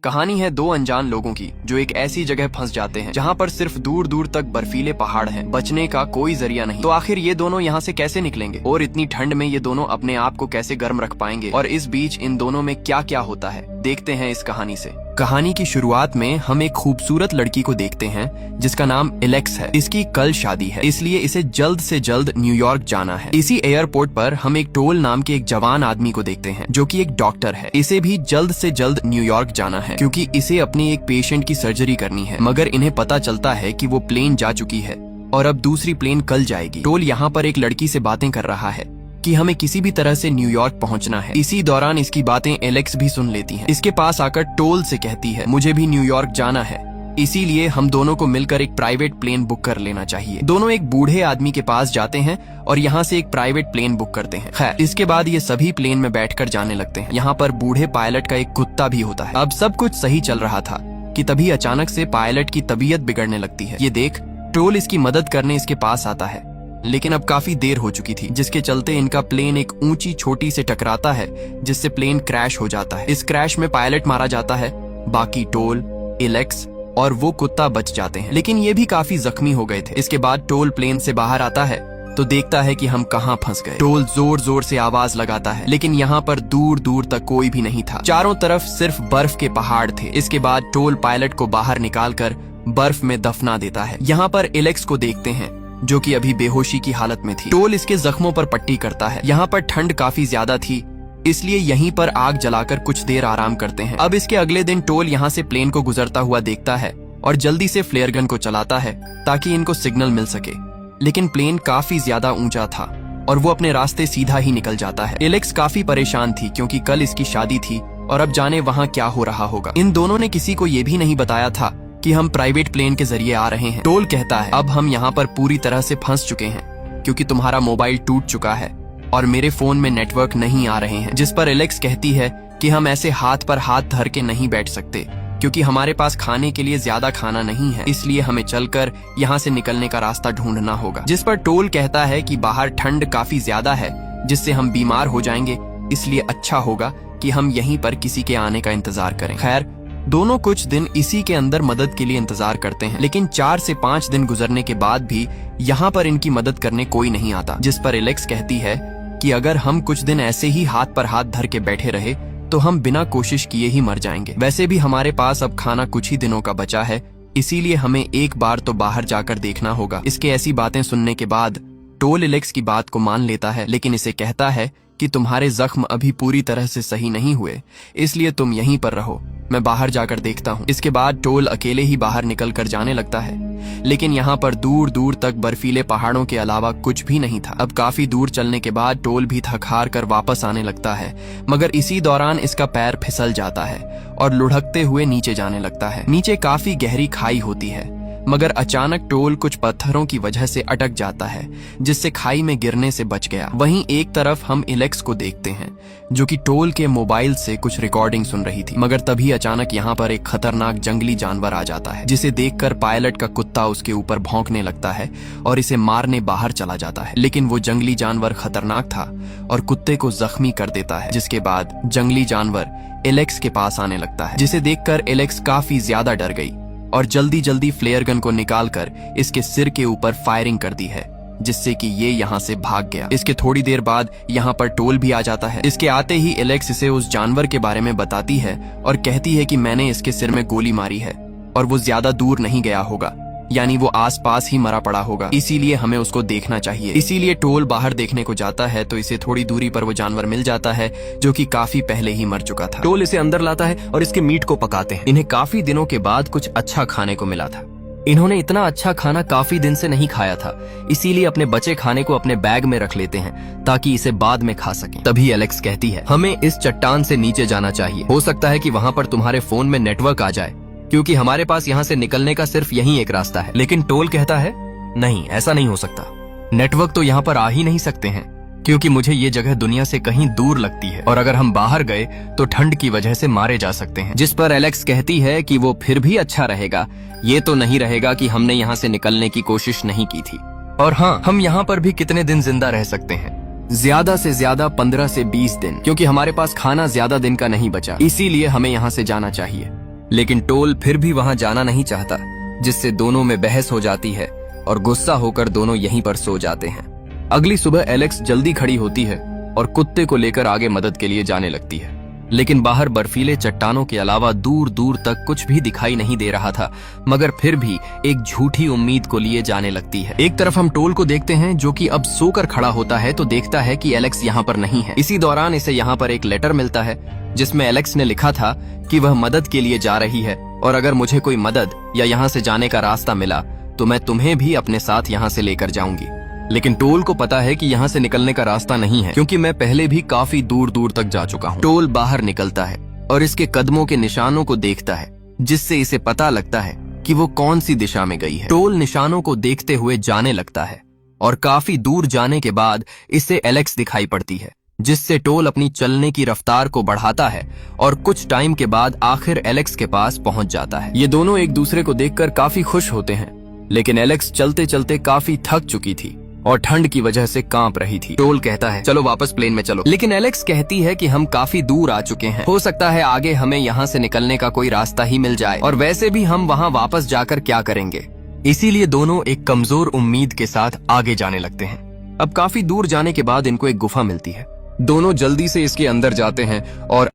कहानी है दो अनजान लोगों की जो एक ऐसी जगह फंस जाते हैं जहाँ पर सिर्फ दूर दूर तक बर्फीले पहाड़ हैं, बचने का कोई जरिया नहीं। तो आखिर ये दोनों यहाँ से कैसे निकलेंगे और इतनी ठंड में ये दोनों अपने आप को कैसे गर्म रख पाएंगे और इस बीच इन दोनों में क्या क्या होता है, देखते हैं इस कहानी से। कहानी की शुरुआत में हम एक खूबसूरत लड़की को देखते हैं जिसका नाम एलेक्स है। इसकी कल शादी है, इसलिए इसे जल्द से जल्द न्यूयॉर्क जाना है। इसी एयरपोर्ट पर हम एक टोल नाम के एक जवान आदमी को देखते हैं जो कि एक डॉक्टर है। इसे भी जल्द से जल्द न्यूयॉर्क जाना है क्योंकि इसे अपने एक पेशेंट की सर्जरी करनी है, मगर इन्हें पता चलता है कि वो प्लेन जा चुकी है और अब दूसरी प्लेन कल जाएगी। टोल यहाँ पर एक लड़की से बातें कर रहा है कि हमें किसी भी तरह से न्यूयॉर्क पहुंचना है। इसी दौरान इसकी बातें एलेक्स भी सुन लेती है। इसके पास आकर टोल से कहती है मुझे भी न्यूयॉर्क जाना है, इसीलिए हम दोनों को मिलकर एक प्राइवेट प्लेन बुक कर लेना चाहिए। दोनों एक बूढ़े आदमी के पास जाते हैं और यहाँ से एक प्राइवेट प्लेन बुक करते हैं। खैर, इसके बाद ये सभी प्लेन में बैठकर जाने लगते हैं। यहाँ पर बूढ़े पायलट का एक कुत्ता भी होता है। अब सब कुछ सही चल रहा था कि तभी अचानक से पायलट की तबीयत बिगड़ने लगती है। ये देख टोल इसकी मदद करने इसके पास आता है, लेकिन अब काफी देर हो चुकी थी, जिसके चलते इनका प्लेन एक ऊंची चोटी से टकराता है जिससे प्लेन क्रैश हो जाता है। इस क्रैश में पायलट मारा जाता है, बाकी टोल, एलेक्स और वो कुत्ता बच जाते हैं, लेकिन ये भी काफी जख्मी हो गए थे। इसके बाद टोल प्लेन से बाहर आता है तो देखता है कि हम कहाँ फंस गए। टोल जोर जोर से आवाज लगाता है, लेकिन यहाँ पर दूर दूर तक कोई भी नहीं था। चारों तरफ सिर्फ बर्फ के पहाड़ थे। इसके बाद टोल पायलट को बाहर निकालकर बर्फ में दफना देता है। यहाँ पर एलेक्स को देखते हैं जो कि अभी बेहोशी की हालत में थी। टोल इसके जख्मों पर पट्टी करता है। यहाँ पर ठंड काफी ज्यादा थी, इसलिए यहीं पर आग जलाकर कुछ देर आराम करते हैं। अब इसके अगले दिन टोल यहाँ से प्लेन को गुजरता हुआ देखता है और जल्दी से फ्लेयर गन को चलाता है ताकि इनको सिग्नल मिल सके, लेकिन प्लेन काफी ज्यादा ऊंचा था और वो अपने रास्ते सीधा ही निकल जाता है। एलेक्स काफी परेशान थी क्योंकि कल इसकी शादी थी और अब जाने वहाँ क्या हो रहा होगा। इन दोनों ने किसी को ये भी नहीं बताया था कि हम प्राइवेट प्लेन के जरिए आ रहे हैं। टोल कहता है अब हम यहाँ पर पूरी तरह से फंस चुके हैं क्योंकि तुम्हारा मोबाइल टूट चुका है और मेरे फोन में नेटवर्क नहीं आ रहे हैं। जिस पर एलेक्स कहती है कि हम ऐसे हाथ पर हाथ धर के नहीं बैठ सकते क्योंकि हमारे पास खाने के लिए ज्यादा खाना नहीं है, इसलिए हमें चलकर यहाँ से निकलने का रास्ता ढूंढना होगा। जिस पर टोल कहता है कि बाहर ठंड काफी ज्यादा है जिससे हम बीमार हो जाएंगे, इसलिए अच्छा होगा कि हम यहीं पर किसी के आने का इंतजार करें। खैर, दोनों कुछ दिन इसी के अंदर मदद के लिए इंतजार करते हैं, लेकिन 4 से 5 दिन गुजरने के बाद भी यहाँ पर इनकी मदद करने कोई नहीं आता। जिस पर एलेक्स कहती है कि अगर हम कुछ दिन ऐसे ही हाथ पर हाथ धर के बैठे रहे तो हम बिना कोशिश किए ही मर जाएंगे। वैसे भी हमारे पास अब खाना कुछ ही दिनों का बचा है, इसीलिए हमें एक बार तो बाहर जाकर देखना होगा। इसके ऐसी बातें सुनने के बाद टोल एलेक्स की बात को मान लेता है, लेकिन इसे कहता है कि तुम्हारे जख्म अभी पूरी तरह से सही नहीं हुए, इसलिए तुम यहीं पर रहो, मैं बाहर जाकर देखता हूँ। इसके बाद टोल अकेले ही बाहर निकल कर जाने लगता है, लेकिन यहाँ पर दूर दूर तक बर्फीले पहाड़ों के अलावा कुछ भी नहीं था। अब काफी दूर चलने के बाद टोल भी थक हार कर वापस आने लगता है, मगर इसी दौरान इसका पैर फिसल जाता है और लुढ़कते हुए नीचे जाने लगता है। नीचे काफी गहरी खाई होती है, मगर अचानक टोल कुछ पत्थरों की वजह से अटक जाता है जिससे खाई में गिरने से बच गया। वहीं एक तरफ हम एलेक्स को देखते हैं जो कि टोल के मोबाइल से कुछ रिकॉर्डिंग सुन रही थी, मगर तभी अचानक यहाँ पर एक खतरनाक जंगली जानवर आ जाता है जिसे देखकर पायलट का कुत्ता उसके ऊपर भौंकने लगता है और इसे मारने बाहर चला जाता है। लेकिन वो जंगली जानवर खतरनाक था और कुत्ते को जख्मी कर देता है। जिसके बाद जंगली जानवर एलेक्स के पास आने लगता है, जिसे देखकर एलेक्स काफी ज्यादा डर गई और जल्दी जल्दी फ्लेयर गन को निकालकर इसके सिर के ऊपर फायरिंग कर दी है, जिससे कि ये यहाँ से भाग गया। इसके थोड़ी देर बाद यहाँ पर टोल भी आ जाता है। इसके आते ही एलेक्स इसे उस जानवर के बारे में बताती है और कहती है कि मैंने इसके सिर में गोली मारी है और वो ज्यादा दूर नहीं गया होगा, यानी वो आसपास ही मरा पड़ा होगा, इसीलिए हमें उसको देखना चाहिए। इसीलिए टोल बाहर देखने को जाता है तो इसे थोड़ी दूरी पर वो जानवर मिल जाता है जो कि काफी पहले ही मर चुका था। टोल इसे अंदर लाता है और इसके मीट को पकाते हैं। इन्हें काफी दिनों के बाद कुछ अच्छा खाने को मिला था। इन्होंने इतना अच्छा खाना काफी दिन से नहीं खाया था, इसीलिए अपने बचे खाने को अपने बैग में रख लेते हैं ताकि इसे बाद में खा सकें। तभी एलेक्स कहती है हमें इस चट्टान से नीचे जाना चाहिए, हो सकता है कि वहाँ पर तुम्हारे फोन में नेटवर्क आ जाए क्योंकि हमारे पास यहाँ से निकलने का सिर्फ यही एक रास्ता है। लेकिन टोल कहता है नहीं, ऐसा नहीं हो सकता, नेटवर्क तो यहाँ पर आ ही नहीं सकते हैं क्योंकि मुझे ये जगह दुनिया से कहीं दूर लगती है और अगर हम बाहर गए तो ठंड की वजह से मारे जा सकते हैं। जिस पर एलेक्स कहती है कि वो फिर भी अच्छा रहेगा, ये तो नहीं रहेगा कि हमने यहाँ से निकलने की कोशिश नहीं की थी, और हाँ, हम यहाँ पर भी कितने दिन जिंदा रह सकते हैं, ज्यादा से ज्यादा 15 से 20 दिन, क्योंकि हमारे पास खाना ज्यादा दिन का नहीं बचा, इसीलिए हमें यहाँ से जाना चाहिए। लेकिन टोल फिर भी वहां जाना नहीं चाहता, जिससे दोनों में बहस हो जाती है और गुस्सा होकर दोनों यहीं पर सो जाते हैं। अगली सुबह एलेक्स जल्दी खड़ी होती है और कुत्ते को लेकर आगे मदद के लिए जाने लगती है, लेकिन बाहर बर्फीले चट्टानों के अलावा दूर दूर तक कुछ भी दिखाई नहीं दे रहा था, मगर फिर भी एक झूठी उम्मीद को लिए जाने लगती है। एक तरफ हम टोल को देखते हैं जो कि अब सोकर खड़ा होता है तो देखता है कि एलेक्स यहाँ पर नहीं है। इसी दौरान इसे यहाँ पर एक लेटर मिलता है जिसमें एलेक्स ने लिखा था कि वह मदद के लिए जा रही है और अगर मुझे कोई मदद या यहाँ से जाने का रास्ता मिला तो मैं तुम्हें भी अपने साथ यहाँ से लेकर जाऊंगी। लेकिन टोल को पता है कि यहाँ से निकलने का रास्ता नहीं है, क्योंकि मैं पहले भी काफी दूर दूर तक जा चुका हूँ। टोल बाहर निकलता है और इसके कदमों के निशानों को देखता है, जिससे इसे पता लगता है कि वो कौन सी दिशा में गई है। टोल निशानों को देखते हुए जाने लगता है और काफी दूर जाने के बाद इसे एलेक्स दिखाई पड़ती है, जिससे टोल अपनी चलने की रफ्तार को बढ़ाता है और कुछ टाइम के बाद आखिर एलेक्स के पास पहुंच जाता है। ये दोनों एक दूसरे को देखकर काफी खुश होते हैं, लेकिन एलेक्स चलते चलते काफी थक चुकी थी और ठंड की वजह से कांप रही थी। टोल कहता है चलो वापस प्लेन में चलो, लेकिन एलेक्स कहती है कि हम काफी दूर आ चुके हैं, हो सकता है आगे हमें यहाँ से निकलने का कोई रास्ता ही मिल जाए और वैसे भी हम वहाँ वापस जाकर क्या करेंगे। इसीलिए दोनों एक कमजोर उम्मीद के साथ आगे जाने लगते हैं। अब काफी दूर जाने के बाद इनको एक गुफा मिलती है। दोनों जल्दी से इसके अंदर जाते हैं और